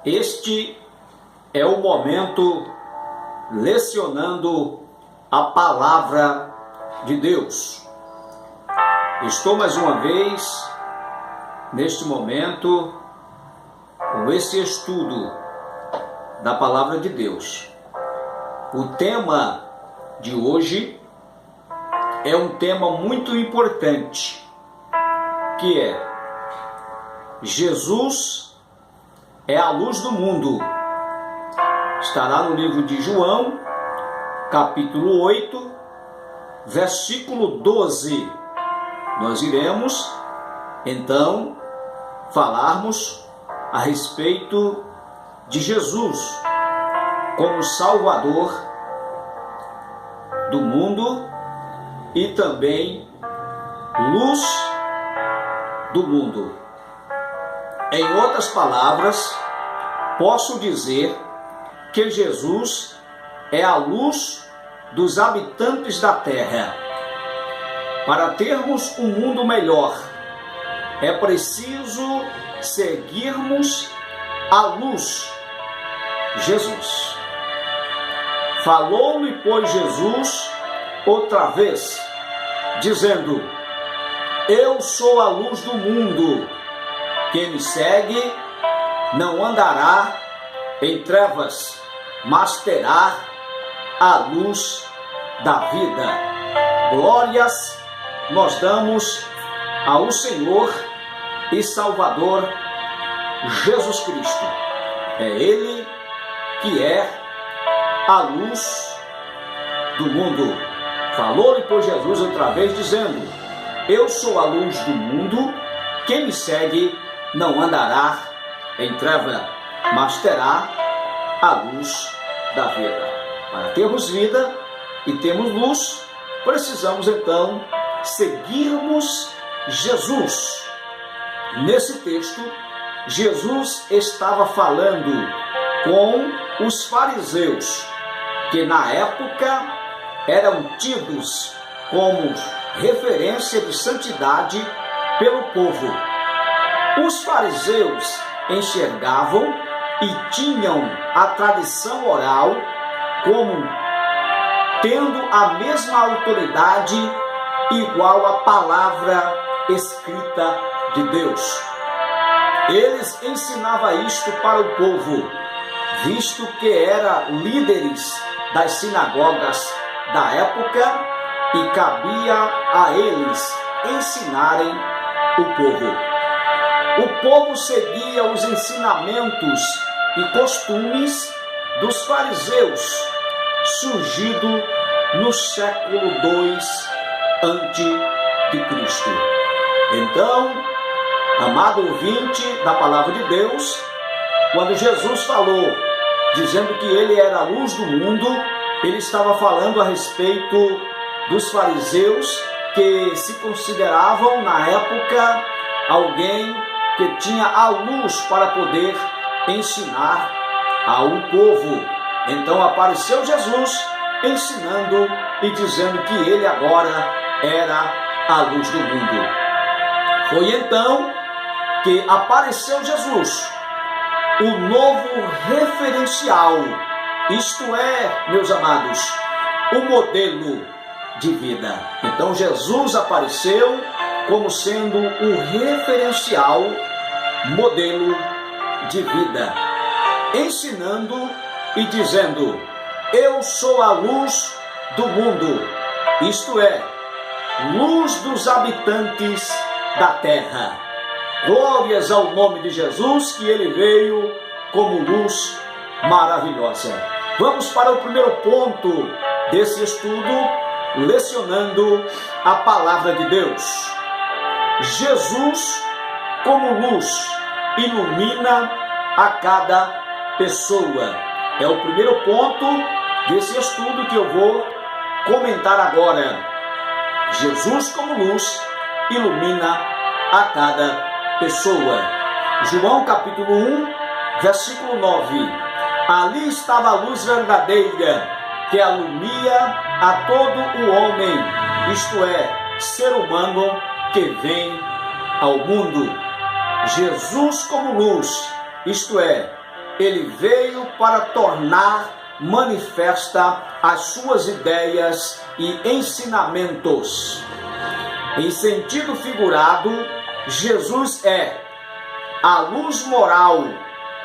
Este é o momento lecionando a palavra de Deus. Estou mais uma vez, neste momento, com esse estudo da palavra de Deus. O tema de hoje é um tema muito importante, que é Jesus é a luz do mundo. Estará no livro de João, capítulo 8, versículo 12. Nós iremos, então, falarmos a respeito de Jesus como Salvador do mundo e também luz do mundo. Em outras palavras, posso dizer que Jesus é a luz dos habitantes da terra. Para termos um mundo melhor, é preciso seguirmos a luz, Jesus. Falou-lhe, pois, Jesus outra vez, dizendo: Eu sou a luz do mundo. Quem me segue não andará em trevas, mas terá a luz da vida. Glórias nós damos ao Senhor e Salvador Jesus Cristo. É Ele que é a luz do mundo. Falou-lhe, pois, Jesus outra vez, dizendo: Eu sou a luz do mundo. Quem me segue não andará em treva, mas terá a luz da vida. Para termos vida e termos luz, precisamos então seguirmos Jesus. Nesse texto, Jesus estava falando com os fariseus, que na época eram tidos como referência de santidade pelo povo. Os fariseus enxergavam e tinham a tradição oral como tendo a mesma autoridade igual à palavra escrita de Deus. Eles ensinavam isto para o povo, visto que eram líderes das sinagogas da época e cabia a eles ensinarem o povo. O povo seguia os ensinamentos e costumes dos fariseus, surgido no século II a.C. Então, amado ouvinte da palavra de Deus, quando Jesus falou, dizendo que ele era a luz do mundo, ele estava falando a respeito dos fariseus, que se consideravam na época alguém que tinha a luz para poder ensinar ao povo. Então apareceu Jesus ensinando e dizendo que ele agora era a luz do mundo. Foi então que apareceu Jesus, o novo referencial, isto é, meus amados, o modelo de vida. Então Jesus apareceu como sendo o referencial, modelo de vida, ensinando e dizendo: Eu sou a luz do mundo, isto é, luz dos habitantes da terra. Glórias ao nome de Jesus, que ele veio como luz maravilhosa. Vamos para o primeiro ponto desse estudo, lecionando a palavra de Deus. Jesus, como luz, ilumina a cada pessoa. É o primeiro ponto desse estudo que eu vou comentar agora. Jesus, como luz, ilumina a cada pessoa. João capítulo 1, versículo 9. Ali estava a luz verdadeira, que alumia a todo o homem, isto é, ser humano que vem ao mundo. Jesus como luz, isto é, ele veio para tornar manifesta as suas ideias e ensinamentos. Em sentido figurado, Jesus é a luz moral,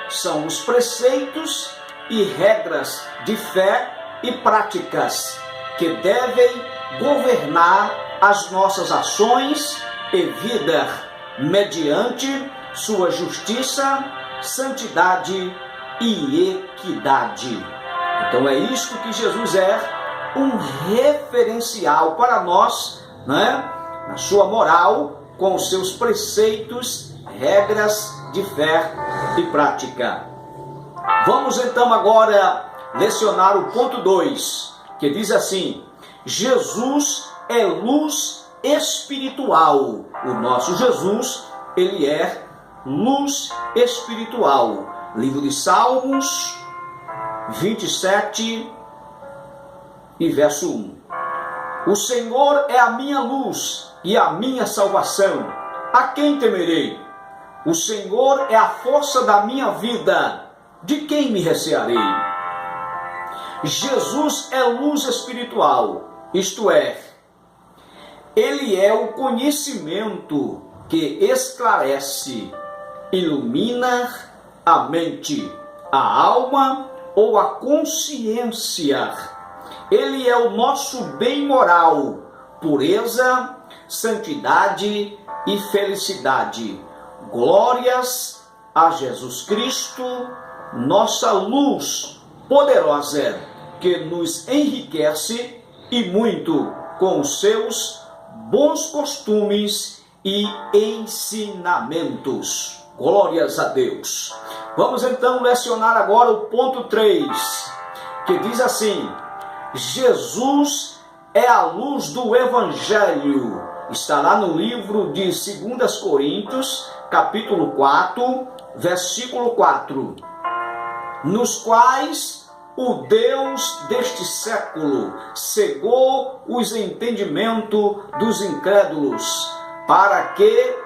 são os preceitos e regras de fé e práticas que devem governar as nossas ações e vida mediante sua justiça, santidade e equidade. Então é isto que Jesus é, um referencial para nós, né? Na sua moral, com os seus preceitos, regras de fé e prática. Vamos então agora lecionar o ponto 2, que diz assim: Jesus é luz espiritual. O nosso Jesus, ele é luz espiritual. Livro de Salmos 27 e verso 1. O Senhor é a minha luz e a minha salvação. A quem temerei? O Senhor é a força da minha vida. De quem me recearei? Jesus é luz espiritual, isto é, ele é o conhecimento que esclarece, ilumina a mente, a alma ou a consciência. Ele é o nosso bem moral, pureza, santidade e felicidade. Glórias a Jesus Cristo, nossa luz poderosa, que nos enriquece e muito com os seus bons costumes e ensinamentos. Glórias a Deus. Vamos então lecionar agora o ponto 3, que diz assim: Jesus é a luz do Evangelho. Está lá no livro de 2 Coríntios, capítulo 4, versículo 4. Nos quais o Deus deste século cegou os entendimentos dos incrédulos, para que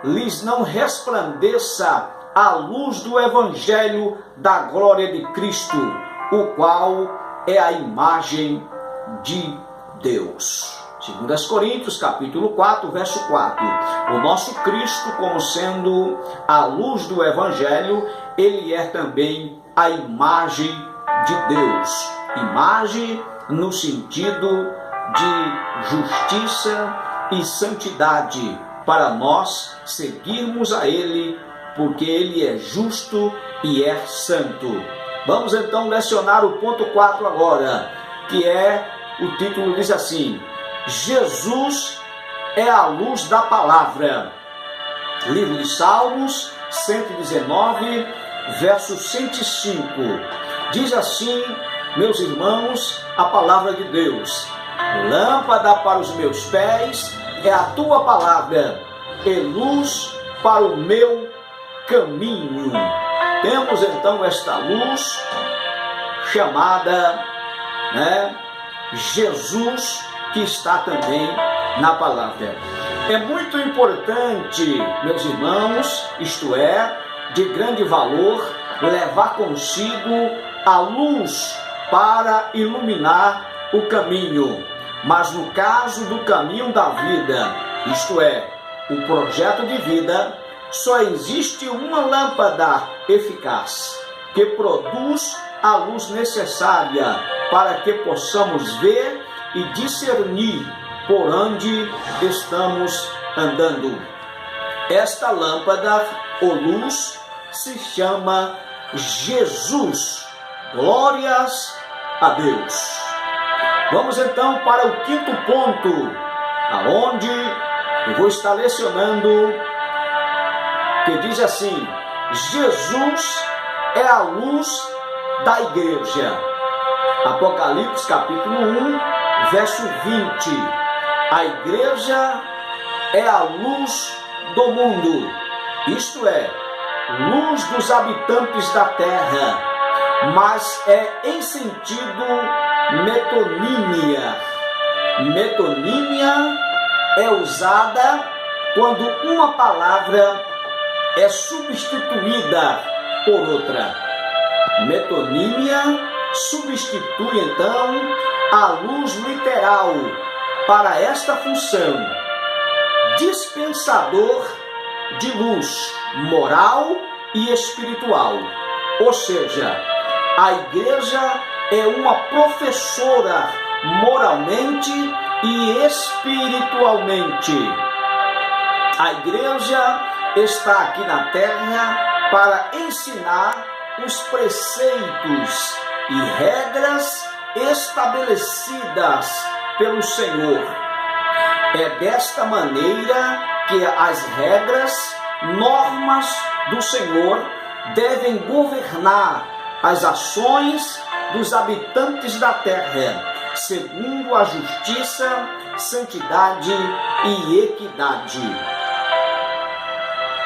lhes não resplandeça a luz do Evangelho da glória de Cristo, o qual é a imagem de Deus. 2 Coríntios, capítulo 4, verso 4. O nosso Cristo, como sendo a luz do Evangelho, ele é também a imagem de Deus. Imagem no sentido de justiça e santidade, para nós seguirmos a ele, porque ele é justo e é santo. Vamos então lecionar o ponto 4 agora, que é, o título diz assim: Jesus é a luz da palavra. Livro de Salmos 119, verso 105. Diz assim, meus irmãos, a palavra de Deus: lâmpada para os meus pés é a tua palavra, e luz para o meu caminho. Temos então esta luz chamada, Jesus, que está também na palavra. É muito importante, meus irmãos, isto é, de grande valor, levar consigo a luz para iluminar o caminho. Mas no caso do caminho da vida, isto é, o projeto de vida, só existe uma lâmpada eficaz, que produz a luz necessária para que possamos ver e discernir por onde estamos andando. Esta lâmpada ou luz se chama Jesus. Glórias a Deus. Vamos então para o quinto ponto, aonde eu vou estar lecionando, que diz assim: Jesus é a luz da igreja. Apocalipse capítulo 1, verso 20. A igreja é a luz do mundo, isto é, luz dos habitantes da terra, mas é em sentido metonímia. Metonímia é usada quando uma palavra é substituída por outra. Metonímia substitui então a luz literal para esta função: dispensador de luz moral e espiritual. Ou seja, a igreja é uma professora moralmente e espiritualmente. A igreja está aqui na terra para ensinar os preceitos e regras estabelecidas pelo Senhor. É desta maneira que as regras, normas do Senhor devem governar as ações dos habitantes da terra, segundo a justiça, santidade e equidade.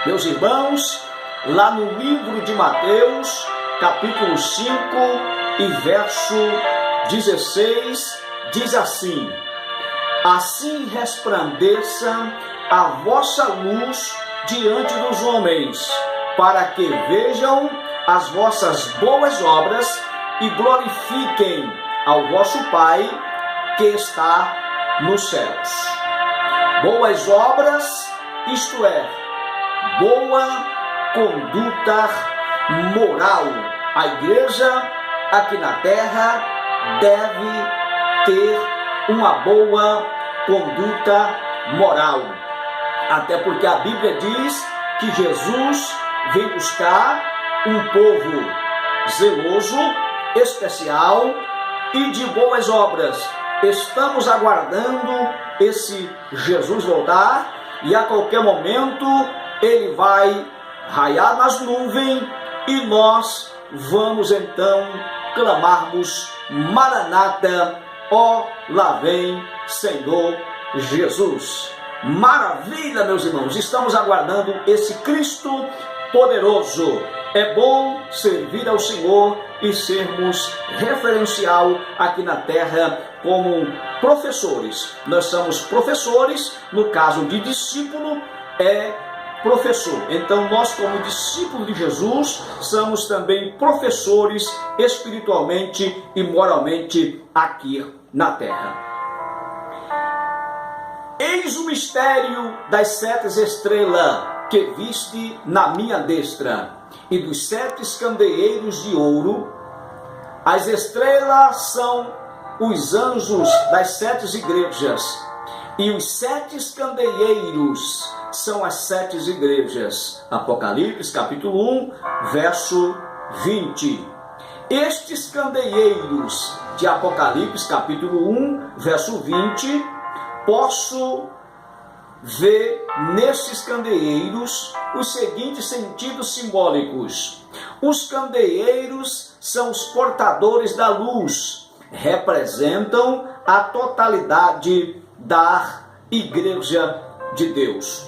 Meus irmãos, lá no livro de Mateus, capítulo 5 e verso 16, diz assim: assim resplandeça a vossa luz diante dos homens, para que vejam as vossas boas obras e glorifiquem ao vosso Pai que está nos céus. Boas obras, isto é, boa conduta moral. A igreja aqui na terra deve ter uma boa conduta moral. Até porque a Bíblia diz que Jesus veio buscar um povo zeloso, especial e de boas obras. Estamos aguardando esse Jesus voltar e a qualquer momento ele vai raiar nas nuvens e nós vamos então clamarmos: Maranata, ó lá vem Senhor Jesus. Maravilha, meus irmãos, estamos aguardando esse Cristo poderoso. É bom servir ao Senhor e sermos referencial aqui na terra como professores. Nós somos professores, no caso de discípulo é professor. Então nós, como discípulos de Jesus, somos também professores espiritualmente e moralmente aqui na terra. Eis o mistério das 7 estrelas que viste na minha destra, e dos 7 candeeiros de ouro. As estrelas são os anjos das 7 igrejas, e os 7 candeeiros são as 7 igrejas. Apocalipse capítulo 1, verso 20. Estes candeeiros de Apocalipse capítulo 1, verso 20, posso ver nesses candeeiros os seguintes sentidos simbólicos. Os candeeiros são os portadores da luz, representam a totalidade da igreja de Deus.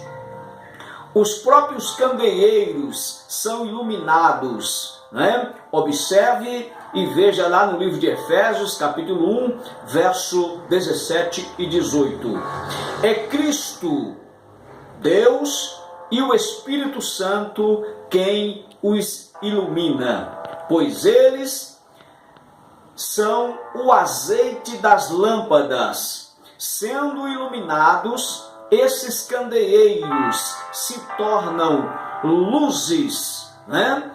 Os próprios candeeiros são iluminados, né? Observe e veja lá no livro de Efésios, capítulo 1, verso 17 e 18. É Cristo, Deus e o Espírito Santo quem os ilumina, pois eles são o azeite das lâmpadas. Sendo iluminados, esses candeeiros se tornam luzes, né?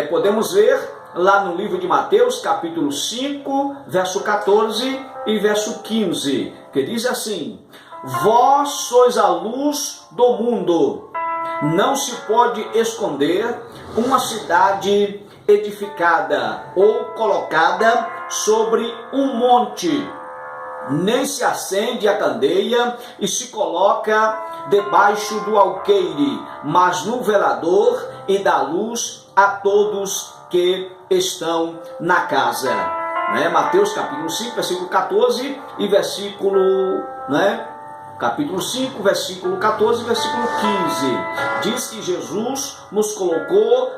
Podemos ver lá no livro de Mateus, capítulo 5, verso 14 e verso 15, que diz assim: vós sois a luz do mundo. Não se pode esconder uma cidade edificada ou colocada sobre um monte, nem se acende a candeia e se coloca debaixo do alqueire, mas no velador, e dá luz a todos que estão na casa. Mateus capítulo 5, versículo 14 e versículo, capítulo 5, versículo 14 e versículo 15. Diz que Jesus nos colocou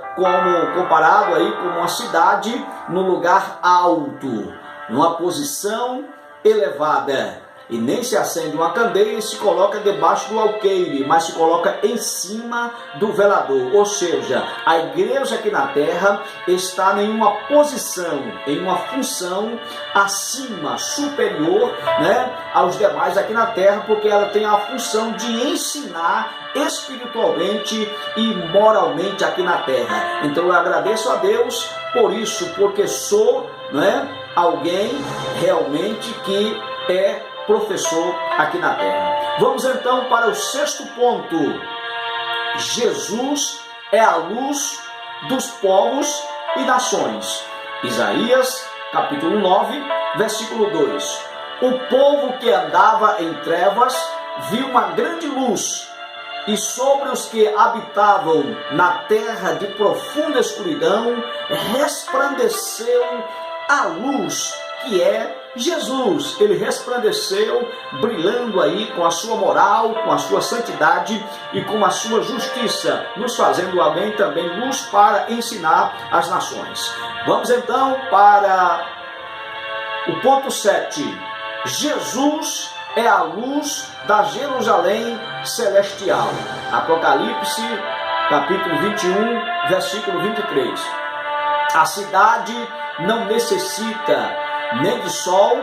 comparado aí com uma cidade no lugar alto, numa posição elevada. E nem se acende uma candeia e se coloca debaixo do alqueire, mas se coloca em cima do velador. Ou seja, a igreja aqui na terra está em uma posição, em uma função acima, superior, né, aos demais aqui na terra, porque ela tem a função de ensinar espiritualmente e moralmente aqui na terra. Então eu agradeço a Deus por isso, porque sou, né, alguém realmente que é professor aqui na terra. Vamos então para o sexto ponto. Jesus é a luz dos povos e nações. Isaías capítulo 9, versículo 2. O povo que andava em trevas viu uma grande luz, e sobre os que habitavam na terra de profunda escuridão resplandeceu a luz, que é Jesus. Ele resplandeceu, brilhando aí com a sua moral, com a sua santidade e com a sua justiça, nos fazendo alguém também luz para ensinar as nações. Vamos então para o ponto 7. Jesus é a luz da Jerusalém celestial. Apocalipse, capítulo 21, versículo 23. A cidade não necessita nem de sol,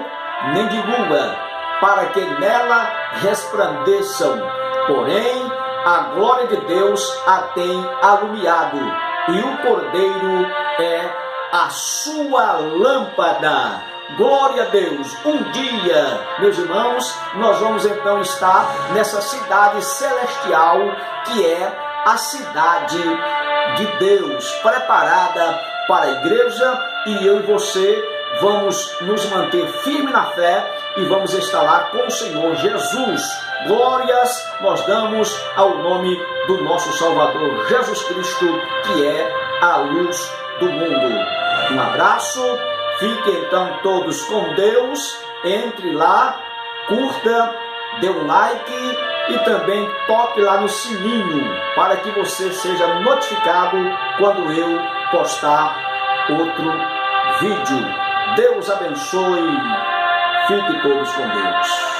nem de lua, para que nela resplandeçam. Porém, a glória de Deus a tem alumiado, e o Cordeiro é a sua lâmpada. Glória a Deus. Um dia, meus irmãos, nós vamos então estar nessa cidade celestial, que é a cidade de Deus, preparada para a igreja, e eu e você vamos nos manter firmes na fé e vamos estar lá com o Senhor Jesus. Glórias nós damos ao nome do nosso Salvador Jesus Cristo, que é a luz do mundo. Um abraço. Fiquem então todos com Deus, entre lá, curta, dê um like e também toque lá no sininho para que você seja notificado quando eu postar outro vídeo. Deus abençoe, fiquem todos com Deus.